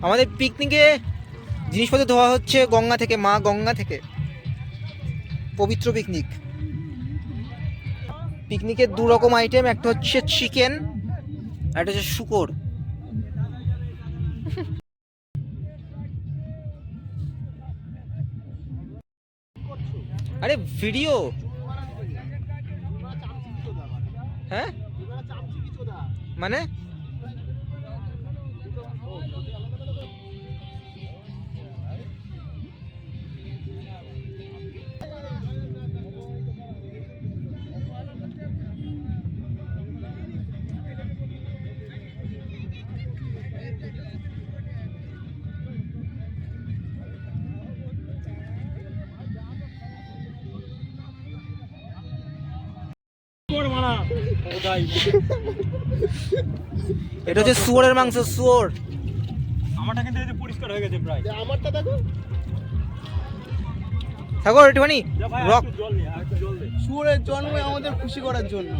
আমাদের পিকনিকে জিনিসপত্র ধোয়া হচ্ছে গঙ্গা থেকে, মা গঙ্গা থেকে। পবিত্র পিকনিক। পিকনিকের দু রকম আইটেম, একটা হচ্ছে চিকেন আর একটা হচ্ছে শুকর। আরে ভিডিও, হ্যাঁ মানে এটা হচ্ছে শুয়োরের মাংস, শুয়োর। আমারটা কিন্তু পরিষ্কার হয়ে গেছে প্রায়। আমারটা দেখো থাকো একটুখানি রক। শুয়োরের জন্ম আমাদের খুশি করার জন্য।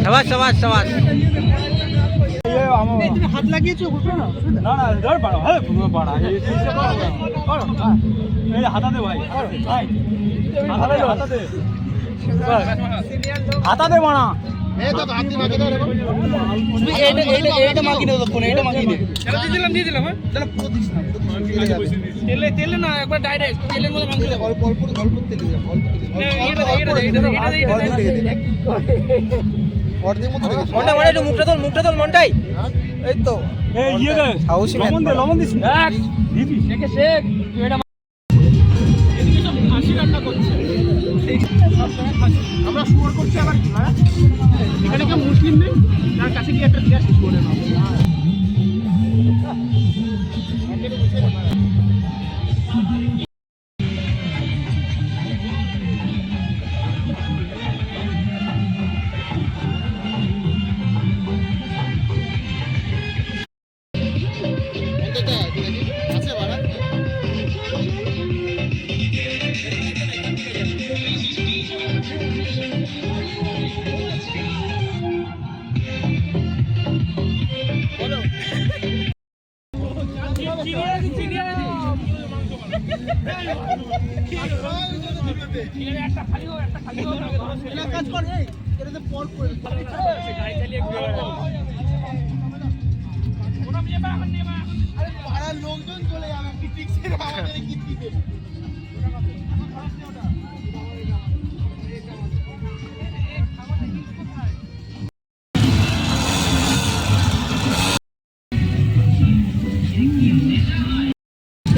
সাবাস সাবাস সাবাস। হাত লাগিয়েছো না? না না ধর পাড়া, হ্যাঁ পুরো পাড়া। এই হাতাতে ভাই, ভাই হাতাতে, হাতাতে হাতাতে মানা। এই তো হাতি মাকে দাও এরকম। তুমি এইটা মাকি দাও, কোন এইটা মাকি দে। দিয়ে দিলাম হ্যাঁ। তাহলে পুরো দিস না, তেলে না, একবার ডাইরেক্ট তেলের মধ্যে মাংস দে। অল্প তেলে দে, অল্প তেলে। অর্ধেক মতো রেখে দাও। মন্টাই একটু মুখটা তোল মন্টাই। এই তো এই ইয়ে দে, সাহসী ম্যান। লবণ দিস না। দিবি শেখে শেখ তুই এটা। এদিকে সব খাসি রান্না করছে। আমরা শুয়োর করছি আবার কি হ্যাঁ? এখানে কেউ মুসলিম নেই, তার কাছে গিয়ে একটা দিয়ে আসি শুয়োরের মাংস। লোকজন চলে যাবে পিকনিক ছেড়ে আমাদের কীর্তি দেবে।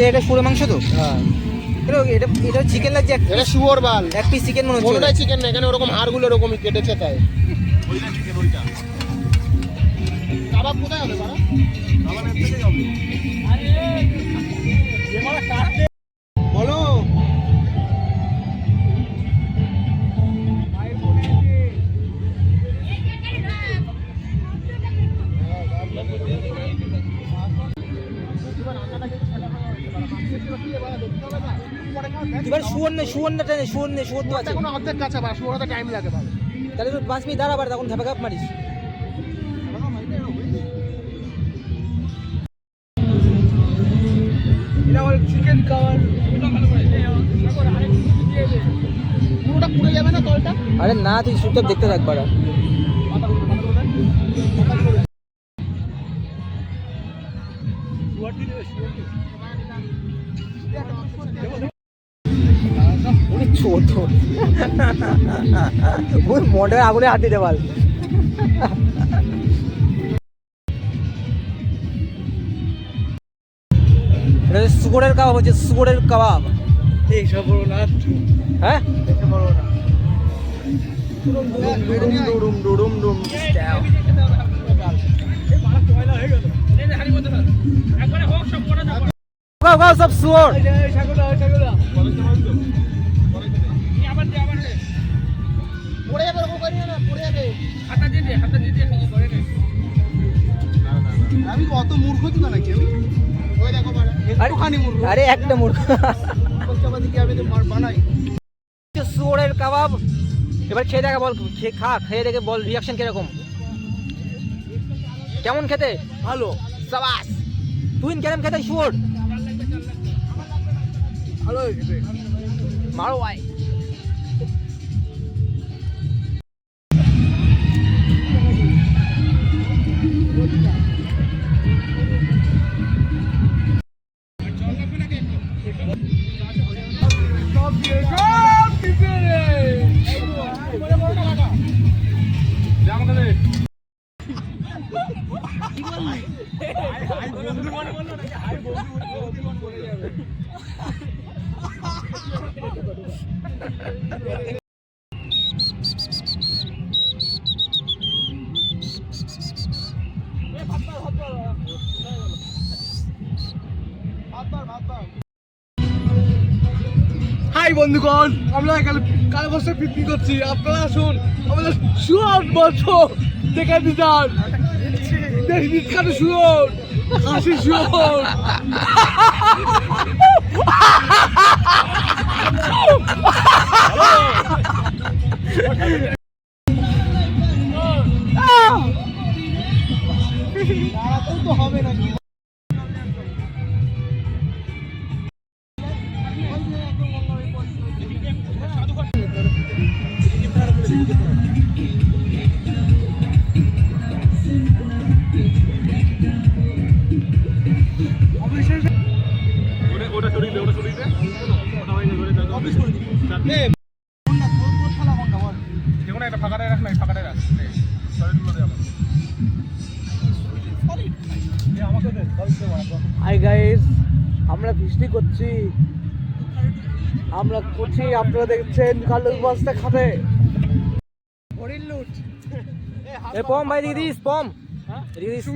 এটা শুয়োরের মাংস তো? হ্যাঁ এটা চিকেন লাগছে। এটা শুয়োর বাল, এক পিস চিকেন মনে হচ্ছে। কোনটাই চিকেন না, এখানে ওরকম হাড়গুলো এরকমই কেটেছে তাই। ওইটা চিকেন, ওইটা কাবাব কোথায় হবে বাড়া? কাবাব এর থেকে হবে। আরে এমারা কাটতে বলো। এবার শুয়োর তো আছে। এখন অর্ধেক কাঁচা বা শুয়োর হতে টাইম লাগে ভালো। তাহলে তো 5 মিনিট দাঁড়াবার, তখন ধাপা কাপ মারিস। এটা আমার চিকেন খাওয়ার পুরোটা পুড়ে যাবে না তলটা? আরে না, তুই শুটটা দেখতে থাক বাড়া। ছোট ওই মোটর আগুনে হাত দিতে পার। শুকরের কাবাব হচ্ছে, শুকরের কাবাব। এইসব বড় না, হ্যাঁ এইসব বড় না। সব শুয়োর। একটুখানি মূর্খ আরে একটা মূর্খ। চাপাতি কি আমি তো বানাই শুয়োরের কাবাব এবার খেয়ে দেখা বল, খেয়ে দেখে বল রিয়াকশন কিরকম, কেমন খেতে? ভালো সাবাস। তুই কেমন খেতে শুয়োর? ভালো হয়েছে মারো ভাই। হাই বন্ধুগণ, আমরা এখানে কাল বসে পিকনিক করছি। আপনারা আসুন আমাদের শুয়োর বছর দেখে দিতাম, দেখি শুয়োর হাসি শুয়োর। তো হবে নাকি? ওটা সরিয়ে দে, ওটা সরিয়ে দে। ওটা হয়ে যাবে, ওটা যাবে। যেকোনো একটা ফাঁকাটায় রাখ না, ফাঁকাটায় রাখ। সরিয়ে দে আমাকে। আমাকে দে, হাই গাইস, আমরা বৃষ্টি করছি, আপনারা দেখছেন কালুর বস্তা খাবে। এ পম ভাই দিদি দিস, পম দিদি দিস।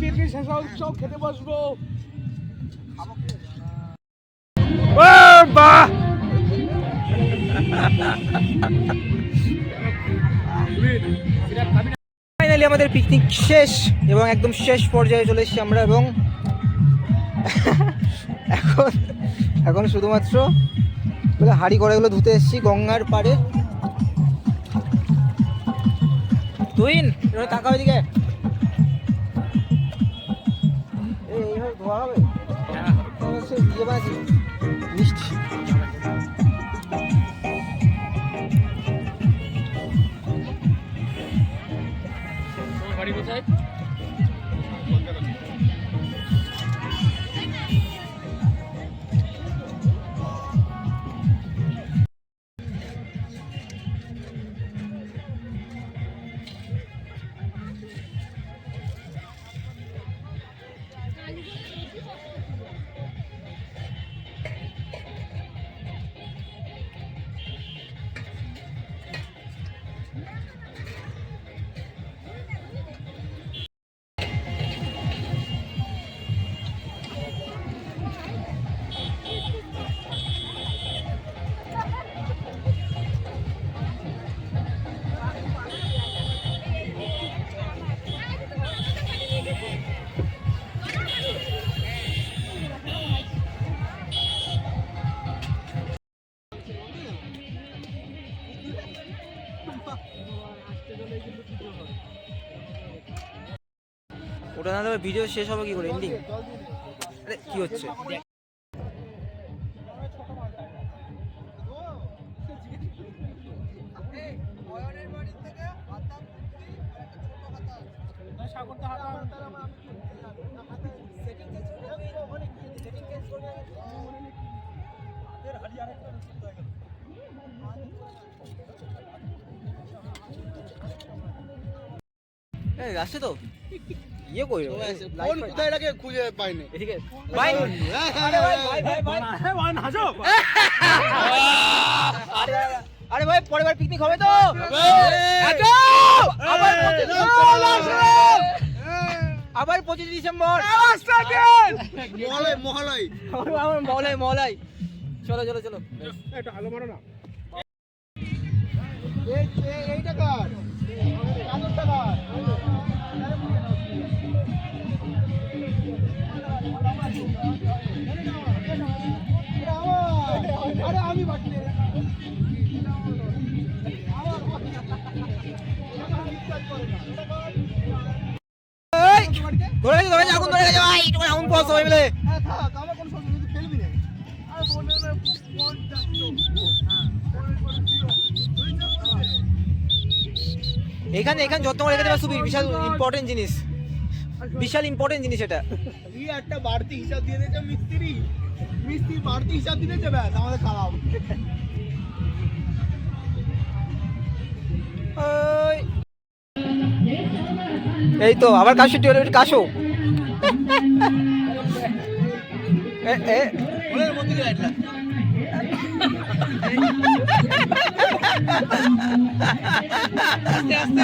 পিকনিক শেষ হোক, সব খেতে বসবো। বাহ ফাইনালি আমাদের পিকনিক শেষ এবং একদম শেষ পর্যায়ে চলে এসেছি আমরা, এবং এখন শুধুমাত্র হাঁড়ি কড়াইগুলো ধুতে এসেছি গঙ্গার পাড়ে। তুই টাকা ওইদিকে এইভাবে ধোয়া হবে মিষ্টি। বাড়ি কোথায়? ওটা না হলে ভিডিও শেষ হবে কি করে, এন্ডিং? আরে কি হচ্ছে? আসছে তো ইয়ে কই কোন কোথায় রাখে খুঁজে পাইনি। এদিকে ভাই, আরে ভাই ভাই ভাই ভাই হ্যাঁ ভাই নাচো। আরে ভাই পরের বার পিকনিক হবে তো? আবার 25 ডিসেম্বর মহালয় মহলাই। চলো চলো চলো, একটু আলো মারো না। এইটা কার? পর সবাই মিলে। হ্যাঁ থাক, আমার কোনো সমস্যা নেই, তুই খেলবি না। আর বললে না, বল যাচ্ছো। এখানে যত রেখে দেবে সুবীর, বিশাল ইম্পর্টেন্ট জিনিস, বিশাল ইম্পর্টেন্ট জিনিস এটা। এই একটা বাড়তি হিসাব দিয়ে দিয়েছে মিস্ত্রি, বাড়তি হিসাব দিয়ে দিয়েছে, ব্যাস আমাদের খারাপ। ওই। এই তো আবার কাশো, কাশো। ওদের মধ্যে দিয়ে রাখলাম। আস্তে আস্তে